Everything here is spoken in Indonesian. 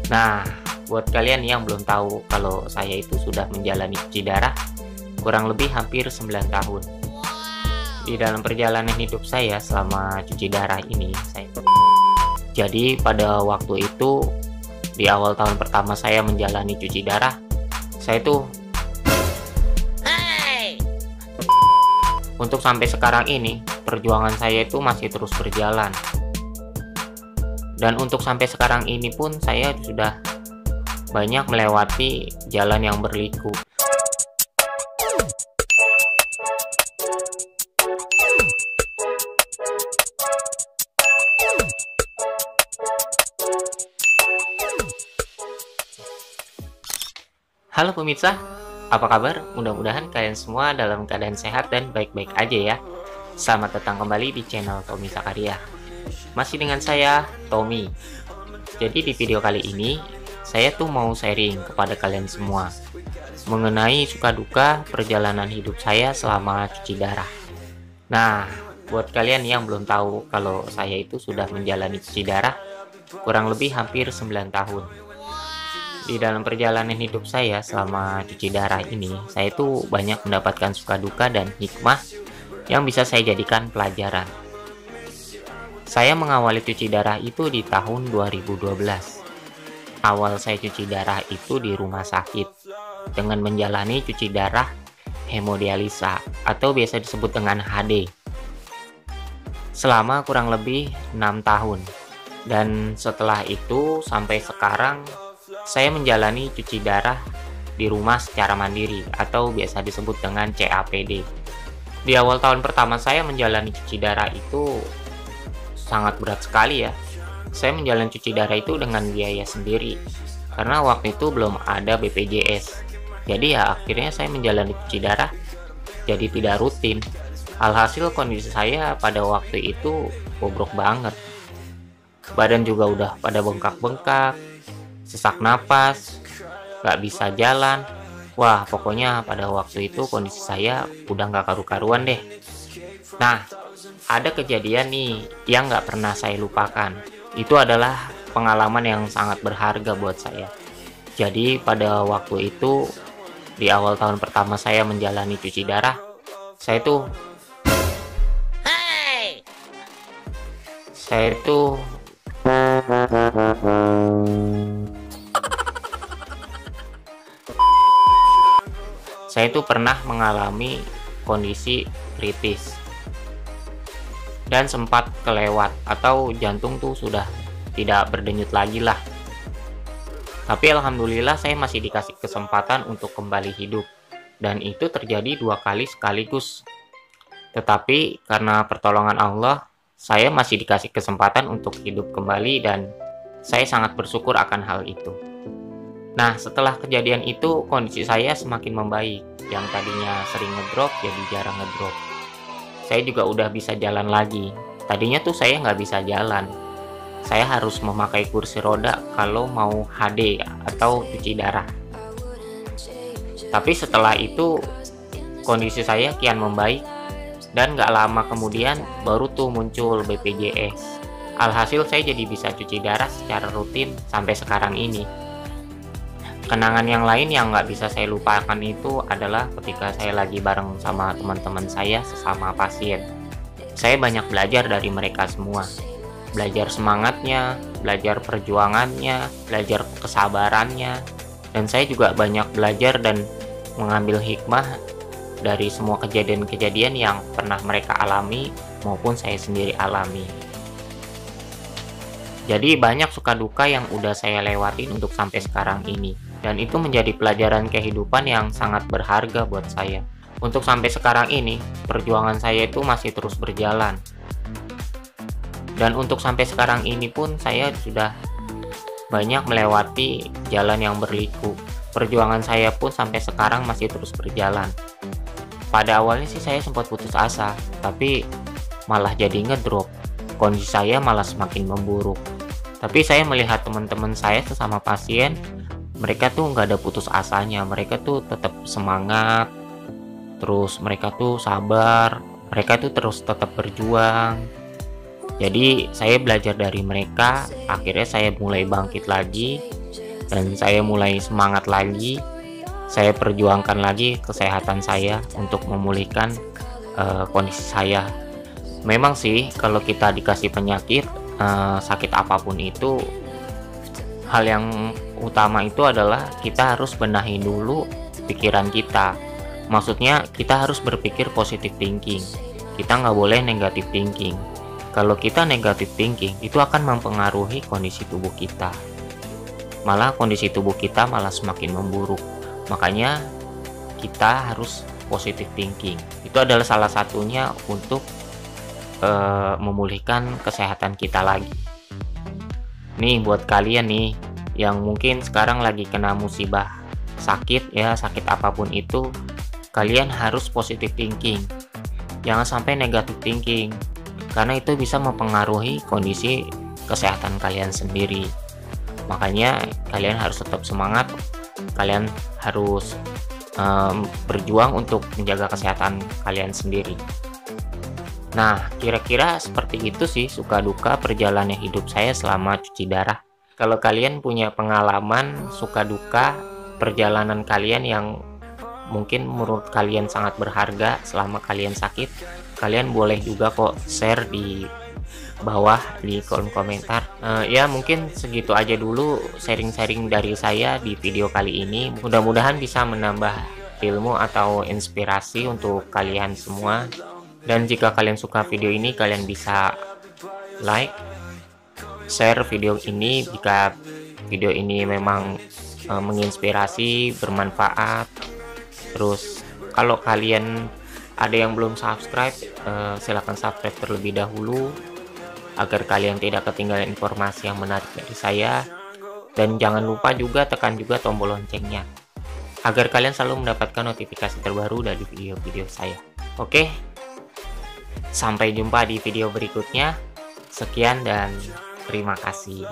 Nah, buat kalian yang belum tahu kalau saya itu sudah menjalani cuci darah kurang lebih hampir 9 tahun. Di dalam perjalanan hidup saya selama cuci darah ini, jadi pada waktu itu di awal tahun pertama saya menjalani cuci darah, saya tuh untuk sampai sekarang ini perjuangan saya itu masih terus berjalan. Dan untuk sampai sekarang ini pun saya sudah banyak melewati jalan yang berliku. Halo pemirsa, apa kabar? Mudah-mudahan kalian semua dalam keadaan sehat dan baik-baik aja ya. Selamat datang kembali di channel Tommy Sakaria. Masih dengan saya, Tommy. Jadi di video kali ini, saya tuh mau sharing kepada kalian semua mengenai suka duka perjalanan hidup saya selama cuci darah. Nah, buat kalian yang belum tahu kalau saya itu sudah menjalani cuci darah kurang lebih hampir 9 tahun. Di dalam perjalanan hidup saya selama cuci darah ini, saya tuh banyak mendapatkan suka duka dan hikmah yang bisa saya jadikan pelajaran. Saya mengawali cuci darah itu di tahun 2012. Awal saya cuci darah itu di rumah sakit dengan menjalani cuci darah hemodialisa atau biasa disebut dengan HD selama kurang lebih 6 tahun. Dan setelah itu sampai sekarang saya menjalani cuci darah di rumah secara mandiri atau biasa disebut dengan CAPD. Di awal tahun pertama saya menjalani cuci darah itu sangat berat sekali ya. Saya menjalani cuci darah itu dengan biaya sendiri karena waktu itu belum ada BPJS. Jadi ya akhirnya saya menjalani cuci darah jadi tidak rutin. Alhasil kondisi saya pada waktu itu bobrok banget. Badan juga udah pada bengkak-bengkak, sesak napas, gak bisa jalan. Wah, pokoknya pada waktu itu kondisi saya udah gak karu-karuan deh. Nah, ada kejadian nih yang gak pernah saya lupakan. Itu adalah pengalaman yang sangat berharga buat saya. Jadi pada waktu itu di awal tahun pertama saya menjalani cuci darah, saya tuh pernah mengalami kondisi kritis dan sempat kelewat atau jantung tuh sudah tidak berdenyut lagi lah. Tapi alhamdulillah saya masih dikasih kesempatan untuk kembali hidup, dan itu terjadi 2 kali sekaligus. Tetapi karena pertolongan Allah, saya masih dikasih kesempatan untuk hidup kembali dan saya sangat bersyukur akan hal itu. Nah, setelah kejadian itu kondisi saya semakin membaik. Yang tadinya sering ngedrop jadi jarang ngedrop. Saya juga udah bisa jalan lagi. Tadinya tuh saya nggak bisa jalan. Saya harus memakai kursi roda kalau mau HD atau cuci darah. Tapi setelah itu kondisi saya kian membaik dan nggak lama kemudian baru tuh muncul BPJS. Alhasil saya jadi bisa cuci darah secara rutin sampai sekarang ini. Kenangan yang lain yang nggak bisa saya lupakan itu adalah ketika saya lagi bareng sama teman-teman saya sesama pasien. Saya banyak belajar dari mereka semua. Belajar semangatnya, belajar perjuangannya, belajar kesabarannya. Dan saya juga banyak belajar dan mengambil hikmah dari semua kejadian-kejadian yang pernah mereka alami maupun saya sendiri alami. Jadi banyak suka duka yang udah saya lewatin untuk sampai sekarang ini. Dan itu menjadi pelajaran kehidupan yang sangat berharga buat saya. Untuk sampai sekarang ini, perjuangan saya itu masih terus berjalan. Dan untuk sampai sekarang ini pun saya sudah banyak melewati jalan yang berliku. Perjuangan saya pun sampai sekarang masih terus berjalan. Pada awalnya sih saya sempat putus asa, tapi malah jadi ngedrop. Kondisi saya malah semakin memburuk. Tapi saya melihat teman-teman saya sesama pasien, mereka tuh nggak ada putus asanya, mereka tuh tetap semangat, terus mereka tuh sabar, mereka tuh terus tetap berjuang. Jadi saya belajar dari mereka, akhirnya saya mulai bangkit lagi dan saya mulai semangat lagi. Saya perjuangkan lagi kesehatan saya untuk memulihkan kondisi saya. Memang sih kalau kita dikasih penyakit, sakit apapun itu, hal yang utama itu adalah kita harus benahi dulu pikiran kita. Maksudnya kita harus berpikir positive thinking. Kita nggak boleh negative thinking. Kalau kita negative thinking, itu akan mempengaruhi kondisi tubuh kita. Malah kondisi tubuh kita malah semakin memburuk. Makanya kita harus positive thinking. Itu adalah salah satunya untuk memulihkan kesehatan kita lagi. Nih buat kalian nih yang mungkin sekarang lagi kena musibah sakit ya, sakit apapun itu, kalian harus positive thinking. Jangan sampai negative thinking, karena itu bisa mempengaruhi kondisi kesehatan kalian sendiri. Makanya kalian harus tetap semangat, kalian harus berjuang untuk menjaga kesehatan kalian sendiri. Nah, kira-kira seperti itu sih suka duka perjalanan hidup saya selama cuci darah. Kalau kalian punya pengalaman suka duka perjalanan kalian yang mungkin menurut kalian sangat berharga selama kalian sakit, kalian boleh juga kok share di bawah di kolom komentar. Ya mungkin segitu aja dulu sharing-sharing dari saya di video kali ini. Mudah-mudahan bisa menambah ilmu atau inspirasi untuk kalian semua. Dan jika kalian suka video ini, kalian bisa like, share video ini jika video ini memang menginspirasi, bermanfaat. Terus kalau kalian ada yang belum subscribe, silahkan subscribe terlebih dahulu agar kalian tidak ketinggalan informasi yang menarik dari saya. Dan jangan lupa juga tekan juga tombol loncengnya agar kalian selalu mendapatkan notifikasi terbaru dari video-video saya. Oke, sampai jumpa di video berikutnya. Sekian dan terima kasih.